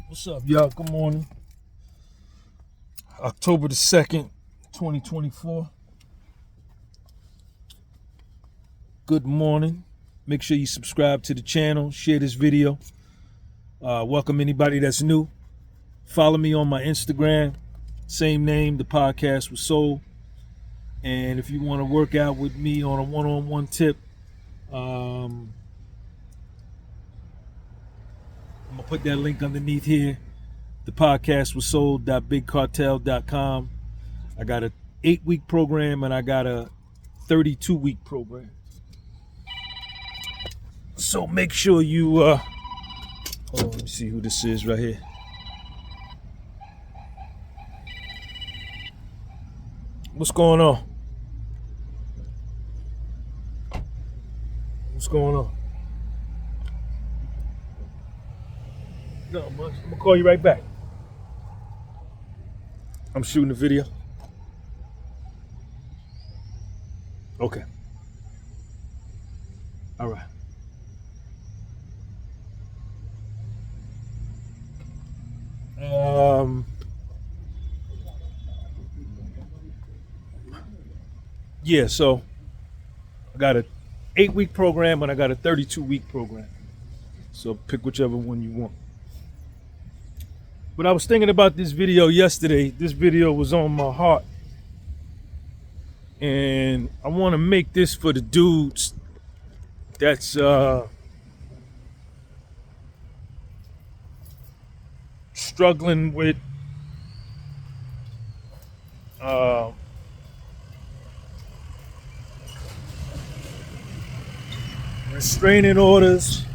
What's up, y'all? Good morning. October the 2nd, 2024. Good morning. Make sure you subscribe to the channel, share this video. Welcome anybody that's new. Follow me on my Instagram, same name, The Podcast with Soul. And if you want to work out with me on a one-on-one tip, I'm going to put that link underneath here. The podcast was sold.bigcartel.com. I got a 8-week program and I got a 32-week program. So make sure you hold on, let me see who this is right here. What's going on? What's going on? No, much. I'm gonna call you right back. I'm shooting a video. Okay. All right. Yeah, so I got a 8-week program and I got a 32-week program. So pick whichever one you want. But I was thinking about this video yesterday. This video was on my heart. And I want to make this for the dudes that's struggling with restraining orders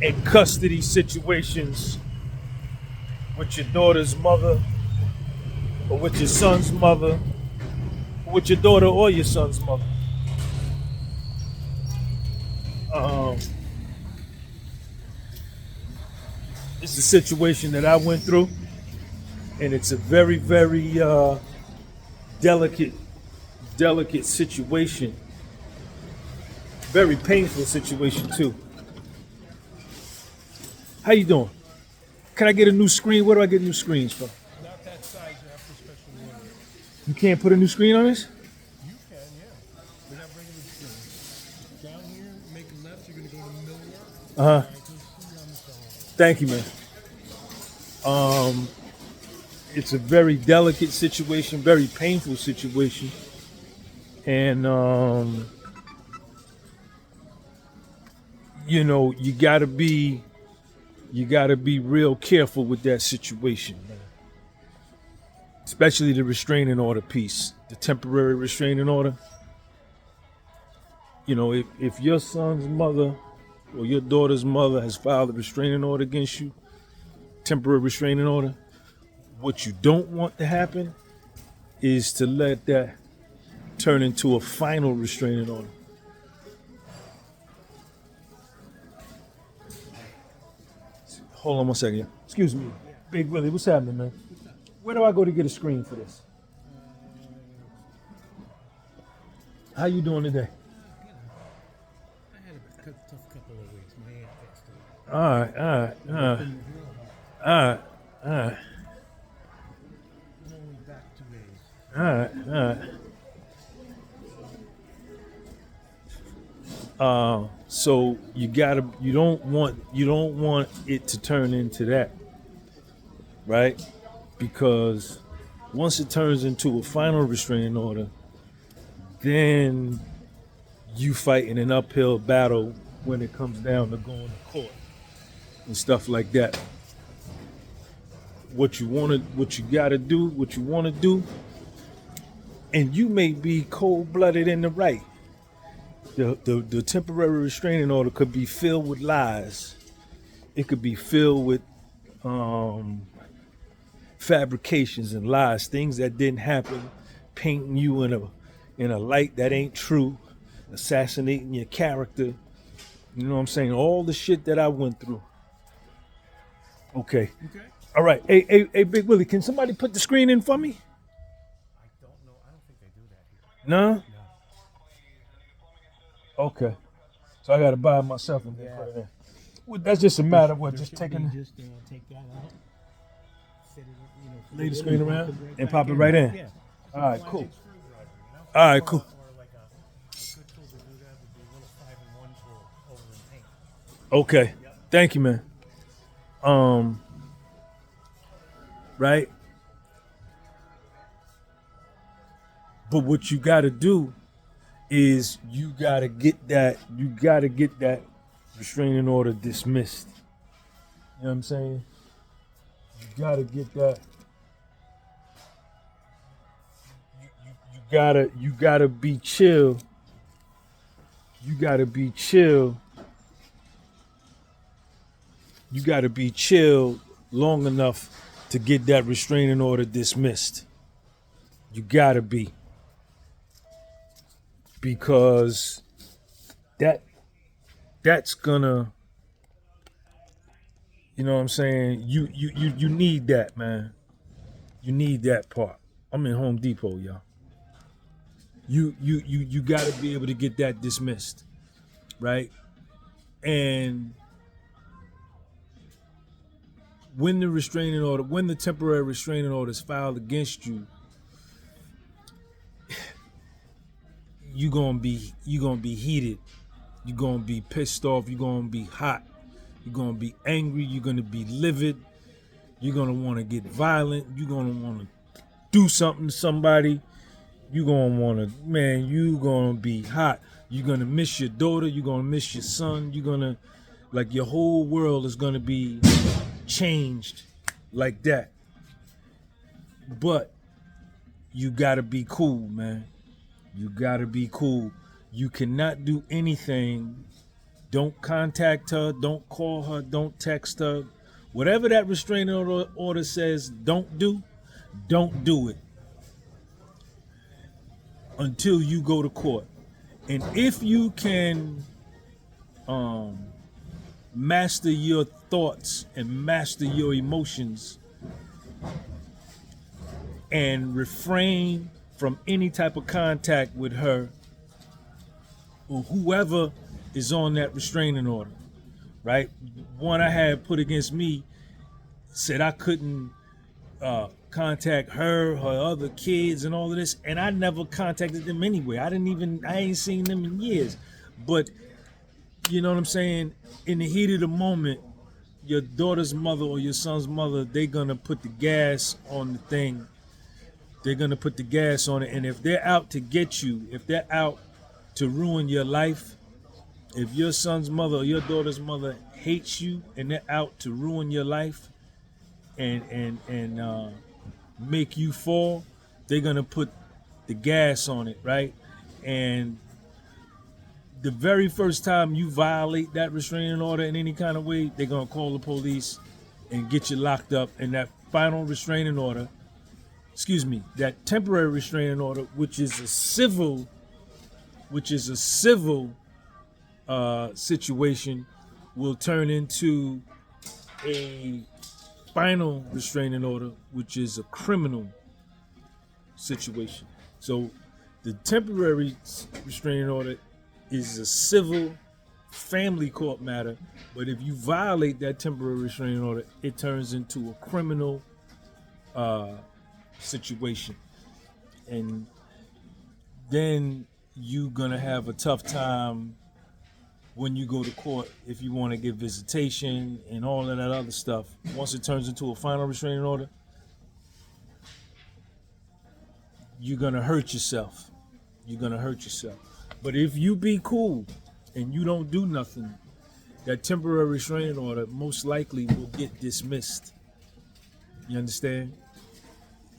and custody situations with your daughter's mother or with your son's mother or with your daughter or your son's mother. It's a situation that I went through, and it's a very, very delicate situation. Very painful situation too. How you doing? Can I get a new screen? Where do I get new screens from? Not that size, you have to special order. You can't put a new screen on this? You can, yeah. We're not regular screens. Down here, make a left, you're going to go to Millwork. Uh-huh. Right, go see on the side. Thank you, man. It's a very delicate situation, very painful situation. And you know, you gotta be real careful with that situation, man. Especially the restraining order piece, the temporary restraining order. You know, if your son's mother or your daughter's mother has filed a restraining order against you, temporary restraining order, what you don't want to happen is to let that turn into a final restraining order. Hold on 1 second. Excuse me. Big Willie, what's happening, man? Where do I go to get a screen for this? How you doing today? I had a tough couple of weeks. My aunt fixed it. All right. I'm only back 2 days. All right. So you don't want it to turn into that, right? Because once it turns into a final restraining order, then you fighting an uphill battle when it comes down to going to court and stuff like that. What you want to do, and you may be cold-blooded in the right. The temporary restraining order could be filled with lies. It could be filled with fabrications and lies, things that didn't happen, painting you in a light that ain't true, assassinating your character. You know what I'm saying? All the shit that I went through. Okay. All right. Hey, Big Willie, can somebody put the screen in for me? I don't know. I don't think they do that here. No? Okay. So I got to buy it myself and then put it in. Well, that's just a matter of what, There just should taking, be just take that out, fit it, lay the fit it screen in, around and back pop it right in. Yeah. All right, Plastic cool. screwdriver, All right, cool. Or like a good tool to do that would be a little 5-in-1 tool over in paint. Okay. Thank you, man. Right? But what you gotta do is you gotta get that restraining order dismissed. You know what I'm saying? You gotta get that. You gotta be chill. You gotta be chill. You gotta be chill long enough to get that restraining order dismissed. You gotta be. Because that's gonna, you know what I'm saying? You need that, man. You need that part. I'm in Home Depot, y'all. You gotta be able to get that dismissed, right? And when the temporary restraining order is filed against you, you're gonna be heated. You're gonna be pissed off. You're gonna be hot. You're gonna be angry. You're gonna be livid. You're gonna want to get violent. You're gonna want to do something to somebody. You're gonna be hot. You're gonna miss your daughter. You're gonna miss your son. You're gonna, like, your whole world is gonna be changed like that. But you gotta be cool, man. You gotta be cool. You cannot do anything. Don't contact her. Don't call her. Don't text her. Whatever that restraining order says don't do it until you go to court. And if you can master your thoughts and master your emotions and refrain from any type of contact with her or whoever is on that restraining order, right? One I had put against me said I couldn't contact her other kids and all of this, and I never contacted them anyway. I ain't seen them in years. But you know what I'm saying? In the heat of the moment, your daughter's mother or your son's mother, they're gonna put the gas on the thing. They're gonna put the gas on it, and if they're out to get you, if they're out to ruin your life, if your son's mother or your daughter's mother hates you and they're out to ruin your life and make you fall, they're gonna put the gas on it, right? And the very first time you violate that restraining order in any kind of way, they're gonna call the police and get you locked up. And that final restraining order, that temporary restraining order, which is a civil situation, will turn into a final restraining order, which is a criminal situation. So the temporary restraining order is a civil family court matter, but if you violate that temporary restraining order, it turns into a criminal situation. And then you're gonna have a tough time when you go to court if you want to get visitation and all of that other stuff. Once it turns into a final restraining order, you're gonna hurt yourself. But if you be cool and you don't do nothing, that temporary restraining order most likely will get dismissed. You understand?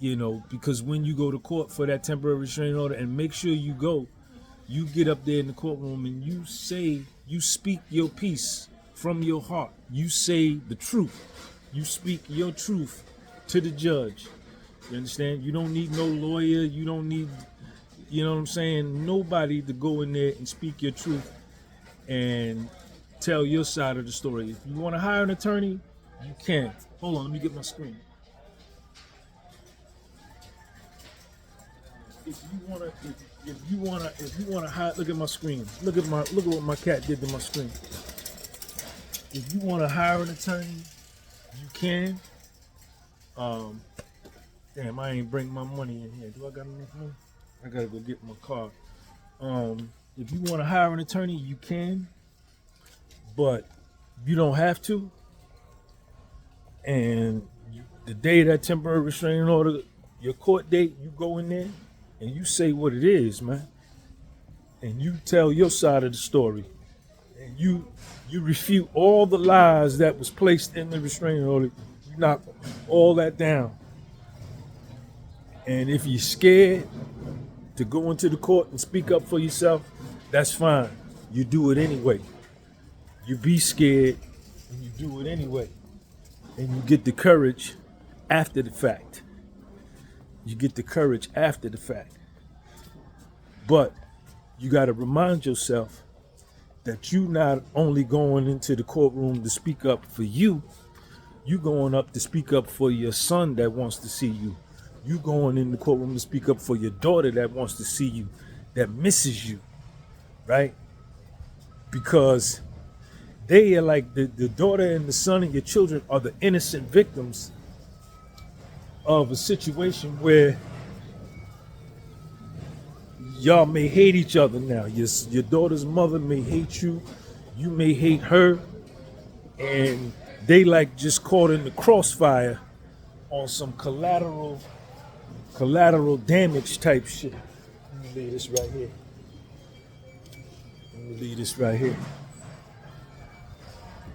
You know, because when you go to court for that temporary restraining order, and make sure you get up there in the courtroom and you speak your piece from your heart. You say the truth. You speak your truth to the judge. You understand? You don't need no lawyer. You don't need, you know what I'm saying, nobody to go in there and speak your truth and tell your side of the story. If you want to hire an attorney, you can. Hold on, let me get my screen. If you wanna hide, look at my screen. Look at what my cat did to my screen. if you want to hire an attorney, you can. Damn, I ain't bring my money in here. Do I got enough money? I gotta go get my card. If you want to hire an attorney, you can, but you don't have to. And the day of that temporary restraining order, your court date, you go in there and you say what it is, man. And you tell your side of the story. And you refute all the lies that was placed in the restraining order. You knock all that down. And if you're scared to go into the court and speak up for yourself, that's fine. You do it anyway. You be scared and you do it anyway. And you get the courage after the fact. You get the courage after the fact. But you got to remind yourself that you not only going into the courtroom to speak up for you, you going up to speak up for your son that wants to see you. You going in the courtroom to speak up for your daughter that wants to see you, that misses you, right? Because they are like the daughter and the son and your children are the innocent victims of a situation where y'all may hate each other now. Your daughter's mother may hate you, you may hate her, and they like just caught in the crossfire on some collateral damage type shit. Let me leave this right here. Let me leave this right here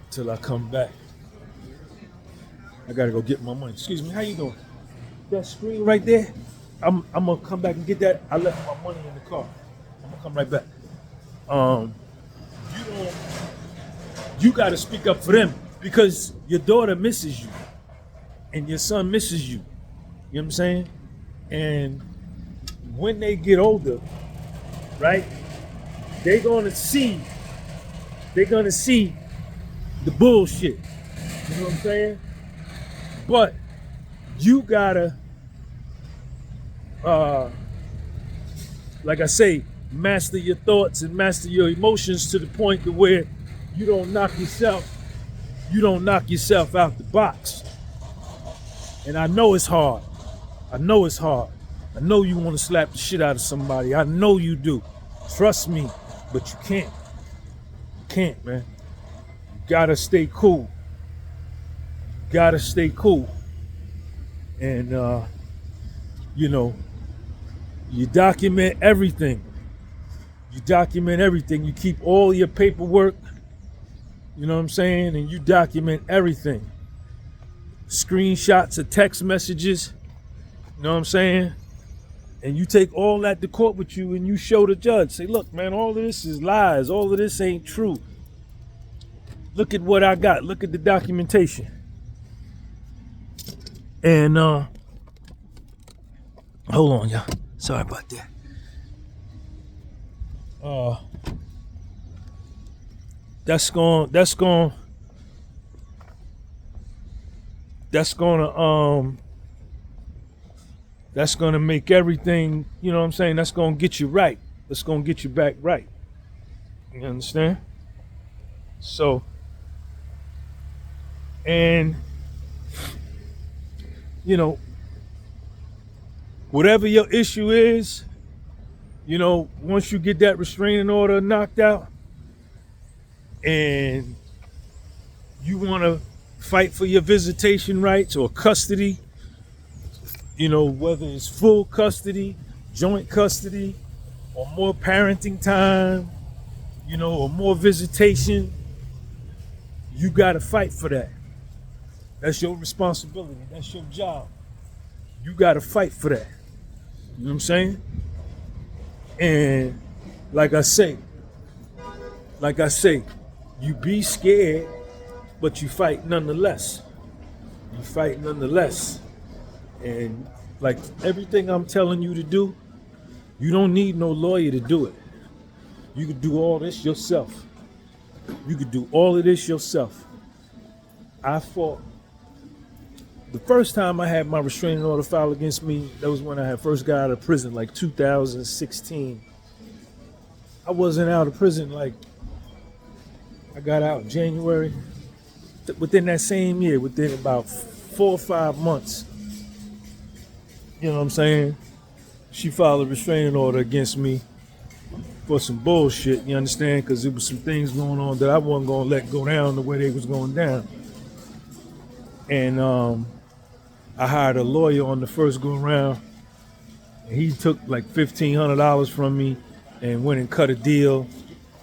till I come back. I gotta go get my money. Excuse me, how you doing? That screen right there, I'm gonna come back and get that. I left my money in the car. I'm gonna come right back. You gotta speak up for them because your daughter misses you and your son misses you. You know what I'm saying? And when they get older, right, they're gonna see the bullshit. You know what I'm saying? But you gotta, like I say, master your thoughts and master your emotions to the point to where you don't knock yourself out the box. And I know it's hard. I know you want to slap the shit out of somebody. I know you do. Trust me, but you can't. You can't, man. You gotta stay cool. And you document everything. You keep all your paperwork, you know what I'm saying? And you document everything. Screenshots of text messages, you know what I'm saying? And you take all that to court with you and you show the judge. Say, look, man, all of this is lies. All of this ain't true. Look at what I got. Look at the documentation. And hold on, y'all. Sorry about that. That's gonna make everything, you know what I'm saying? That's gonna get you right. That's gonna get you back right. You understand? So, and whatever your issue is, once you get that restraining order knocked out and you want to fight for your visitation rights or custody, whether it's full custody, joint custody, or more parenting time, or more visitation, you got to fight for that. That's your responsibility. That's your job. You got to fight for that. You know what I'm saying? And like I say, you be scared, but you fight nonetheless. And like everything I'm telling you to do, you don't need no lawyer to do it. You can do all this yourself. I fought. The first time I had my restraining order filed against me, that was when I had first got out of prison, like 2016. I wasn't out of prison, like I got out in January. within that same year, within about 4 or 5 months, you know what I'm saying? She filed a restraining order against me for some bullshit. You understand? Because there was some things going on that I wasn't gonna let go down the way they was going down. And I hired a lawyer on the first go around. And he took like $1,500 from me and went and cut a deal.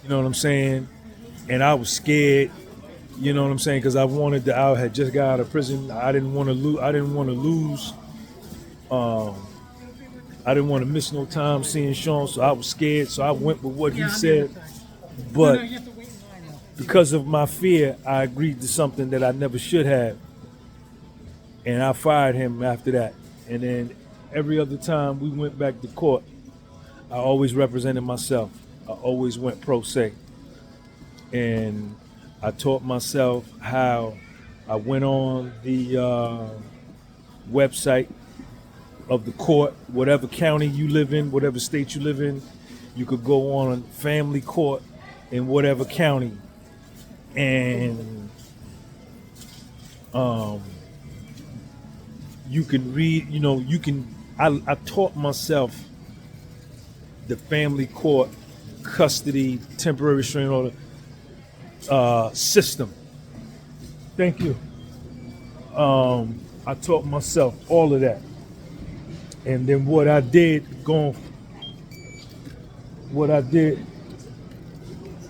You know what I'm saying? And I was scared. You know what I'm saying? Because I had just got out of prison. I didn't want to lose. I didn't want to lose. I didn't want to miss no time seeing Sean, so I was scared. So I went with what he said. But because of my fear, I agreed to something that I never should have. And I fired him after that. And then every other time we went back to court, I always represented myself. I always went pro se. And I taught myself how I went on the website of the court, whatever county you live in, whatever state you live in, you could go on a family court in whatever county. And you can read, I taught myself the family court custody temporary restraining order system. Thank you. I taught myself all of that. And then what I did, look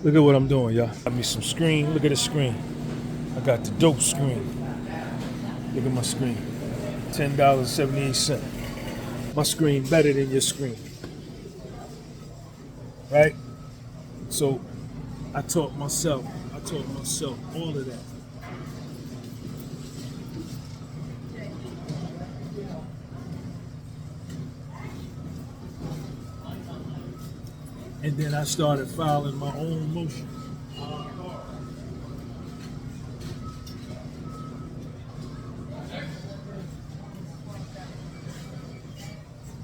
at what I'm doing, y'all. Got me some screen, look at the screen. I got the dope screen. Look at my screen, $10.78. My screen better than your screen, right? So I taught myself all of that. And then I started filing my own motion.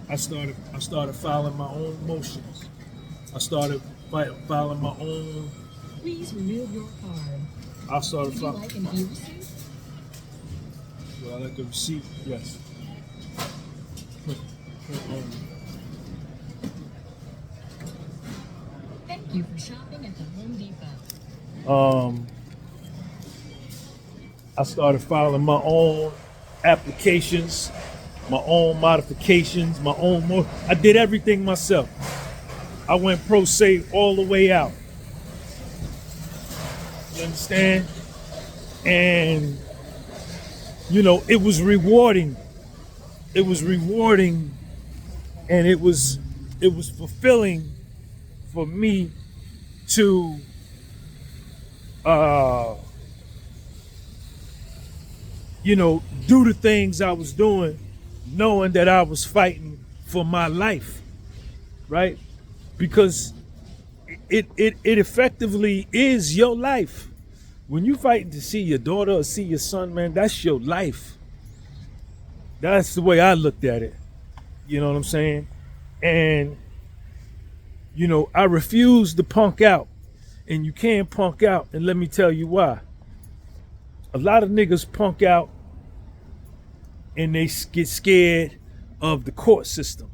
I started filing my own motions. I started filing my own. Please remove your card. I started Would you filing. like an e-receipt? Would I like a receipt? Yes. Thank you for shopping at the Home Depot. I started filing my own applications, my own modifications, I did everything myself. I went pro se all the way out. You understand? And it was rewarding. It was rewarding, and it was fulfilling for me to do the things I was doing, knowing that I was fighting for my life, right? Because it effectively is your life. When you fighting to see your daughter or see your son, man, that's your life. That's the way I looked at it. You know what I'm saying? And I refused to punk out. And you can't punk out, and let me tell you why. A lot of niggas punk out and they get scared of the court system,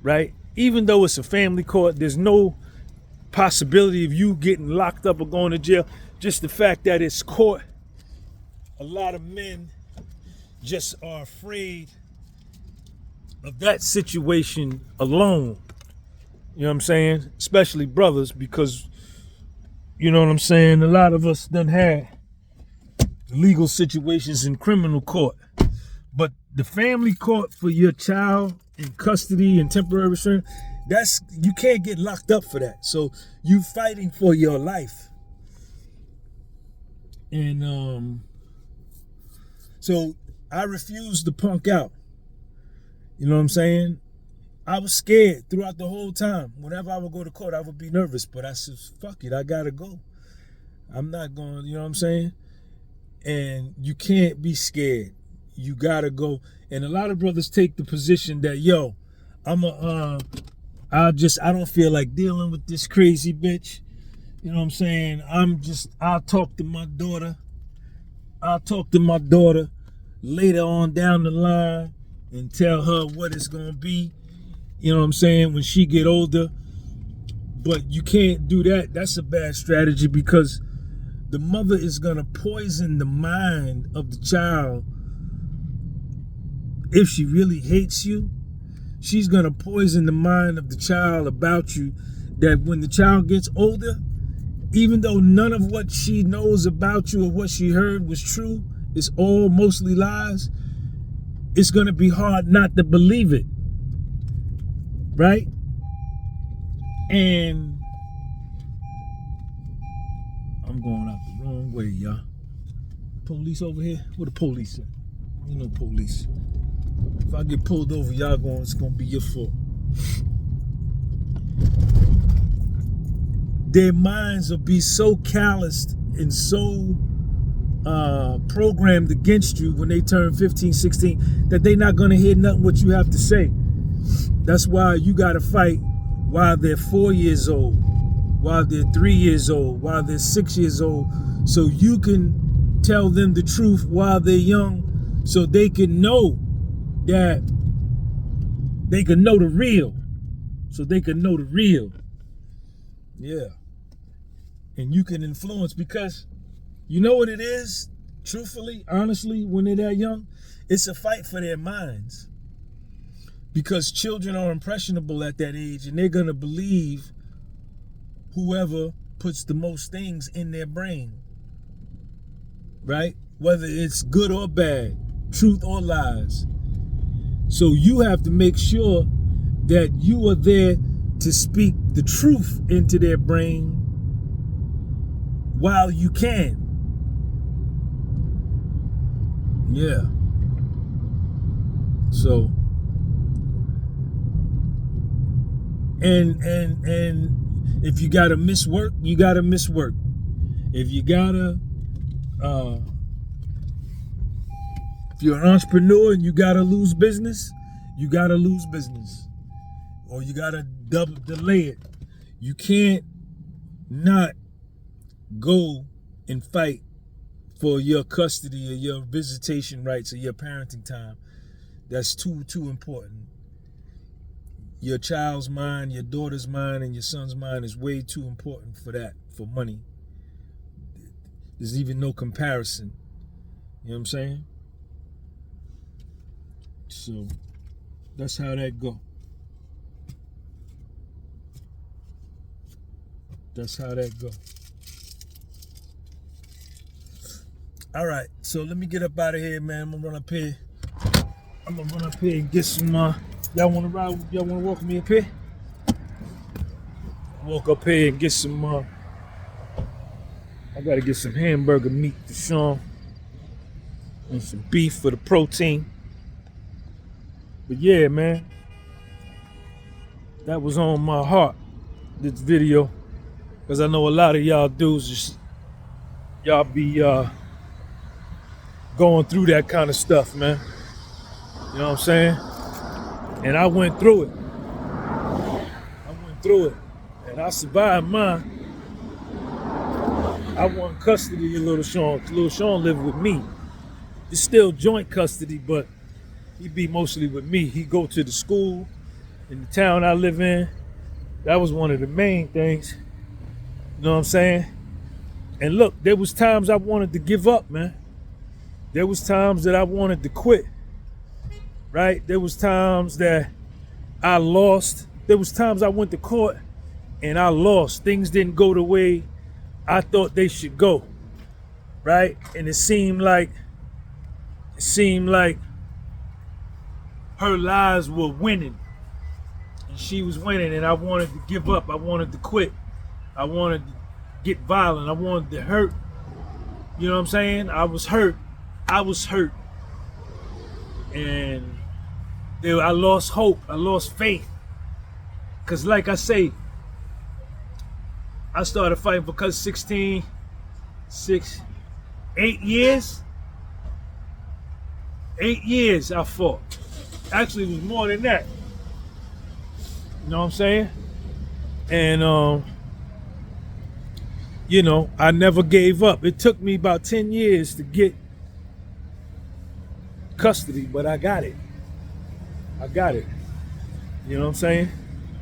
right? Even though it's a family court, there's no possibility of you getting locked up or going to jail. Just the fact that it's court, a lot of men just are afraid of that situation alone. You know what I'm saying? Especially brothers, because you know what I'm saying? A lot of us done had legal situations in criminal court. But the family court for your child in custody and temporary restraint, you can't get locked up for that. So you fighting for your life. And so I refused to punk out. You know what I'm saying? I was scared throughout the whole time. Whenever I would go to court, I would be nervous. But I said, fuck it, I gotta go. I'm not going, you know what I'm saying? And you can't be scared. You gotta go. And a lot of brothers take the position that, yo, I don't feel like dealing with this crazy bitch. You know what I'm saying? I'll talk to my daughter. I'll talk to my daughter later on down the line and tell her what it's gonna be. You know what I'm saying? When she get older. But you can't do that. That's a bad strategy because the mother is gonna poison the mind of the child. If she really hates you, she's gonna poison the mind of the child about you, that when the child gets older, even though none of what she knows about you or what she heard was true, it's all mostly lies, it's gonna be hard not to believe it, right? And I'm going out the wrong way, y'all. Police over here? Where the police at? Ain't no police. If I get pulled over, y'all it's gonna be your fault. Their minds will be so calloused and so programmed against you when they turn 15, 16 that they're not gonna hear nothing what you have to say. That's why you gotta fight while they're 4 years old, while they're 3 years old, while they're 6 years old, so you can tell them the truth while they're young, so they can know that they can know the real. So they can know the real. Yeah. And you can influence, because you know what it is, truthfully, honestly, when they're that young? It's a fight for their minds. Because children are impressionable at that age, and they're going to believe whoever puts the most things in their brain. Right? Whether it's good or bad, truth or lies. So you have to make sure that you are there to speak the truth into their brain while you can. Yeah. So and if you gotta miss work, you gotta miss work. If you gotta if you're an entrepreneur and you gotta lose business, you gotta lose business. Or you gotta delay it. You can't not go and fight for your custody or your visitation rights or your parenting time. That's too important. Your child's mind, your daughter's mind, and your son's mind is way too important for that, for money. There's even no comparison. You know what I'm saying? So that's how that go. That's how that go. All right, so let me get up out of here, man. I'm gonna run up here. And get some. Y'all wanna ride? Y'all wanna walk with me up here? Walk up here and get some. I gotta get some hamburger meat for Sean and some beef for the protein. But yeah, man, that was on my heart, this video, because I know a lot of y'all dudes, just, y'all be going through that kind of stuff, man. You know what I'm saying? And I went through it. And I survived mine. I won custody of little Sean. Little Sean lived with me. It's still joint custody, but he be mostly with me. He go to the school in the town I live in. That was one of the main things. You know what I'm saying? And look, there was times I wanted to give up, man. There was times that I wanted to quit. Right? There was times that I lost. There was times I went to court and I lost. Things didn't go the way I thought they should go. Right? And it seemed like her lies were winning. And she was winning, and I wanted to give up. I wanted to quit. I wanted to get violent. I wanted to hurt. You know what I'm saying? I was hurt. And I lost hope. I lost faith. Because like I say, I started fighting because 8 years. 8 years I fought. Actually, it was more than that. You know what I'm saying? And, you know, I never gave up. It took me about 10 years to get custody, but I got it. I got it. You know what I'm saying?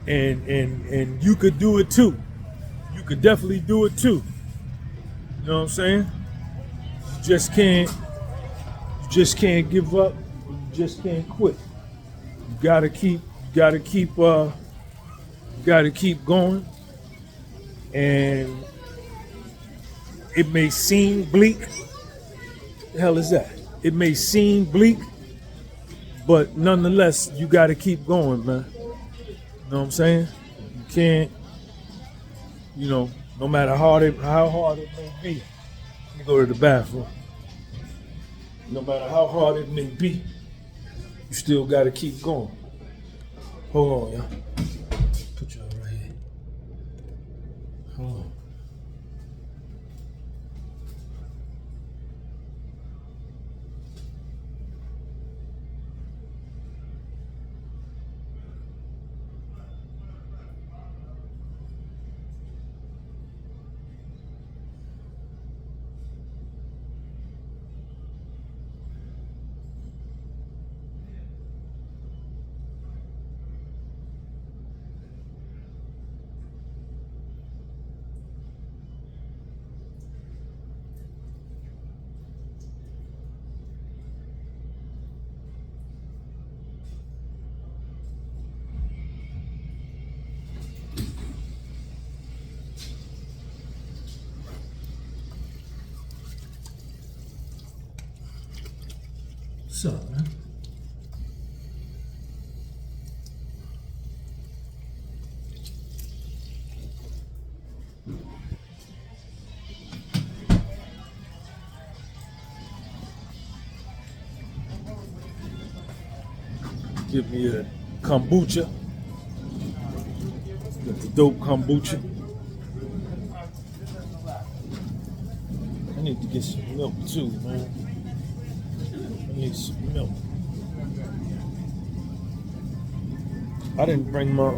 And you could do it too. You could definitely do it too. You know what I'm saying? You just can't give up. You just can't quit. You gotta keep going. And it may seem bleak. The hell is that? It may seem bleak, but nonetheless, you gotta keep going, man. You know what I'm saying? You can't, no matter how hard it may be. Let me go to the bathroom. No matter how hard it may be, you still gotta keep going. Hold on, y'all. Put y'all right here. Hold on. What's up, man? Give me a kombucha. Got the dope kombucha. I need to get some milk too, man. I need some milk. I didn't bring my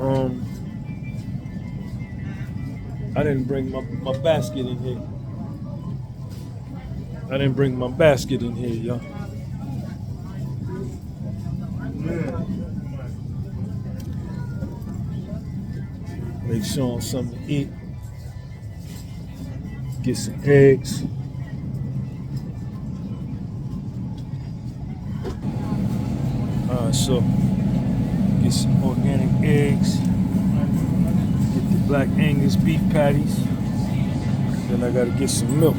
basket in here. I didn't bring my basket in here, y'all. Make sure I'm something to eat. Get some eggs. So get some organic eggs. Get the Black Angus beef patties. Then I gotta get some milk.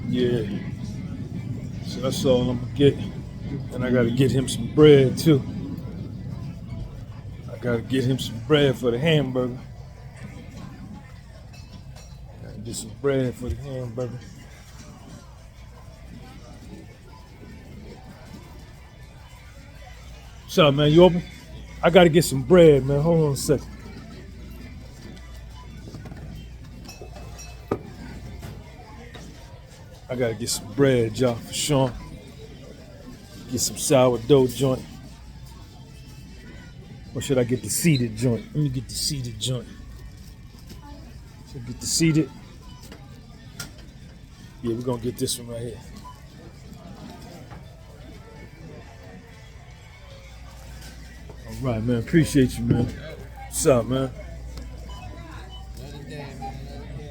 Yeah. So that's all I'm gonna get. And I gotta get him some bread too. I gotta get him some bread for the hamburger. Gotta get some bread for the hamburger. What's up, man? You open? I gotta get some bread, man. Hold on a second. I gotta get some bread, y'all, for sure. Get some sourdough joint. Or should I get the seeded joint? Let me get the seeded joint. Should I get the seeded? Yeah, we're gonna get this one right here. All right, man. Appreciate you, man. What's up, man?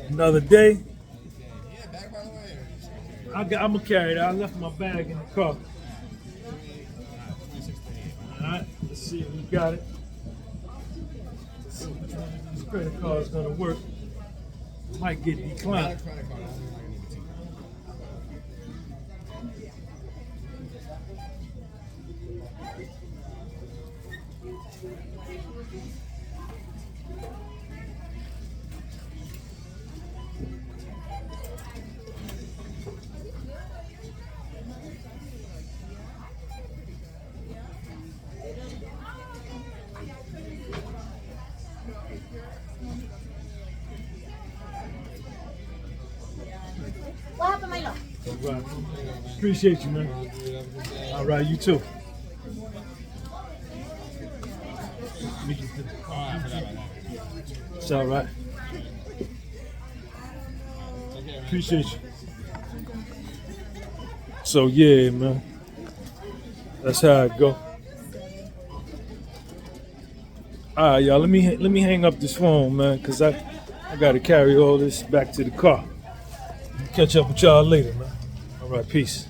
Another day. I'm gonna carry it. I left my bag in the car. All right, let's see if we got it. Let's see which one of these credit cards gonna work. Might get declined. All right. Appreciate you, man. All right, you too. We just did. Oh, I forgot about that. It's all right. Okay, man. Appreciate you. So yeah, man. That's how it go. All right, y'all. Let me hang up this phone, man, cause I gotta carry all this back to the car. Catch up with y'all later, man. All right, peace.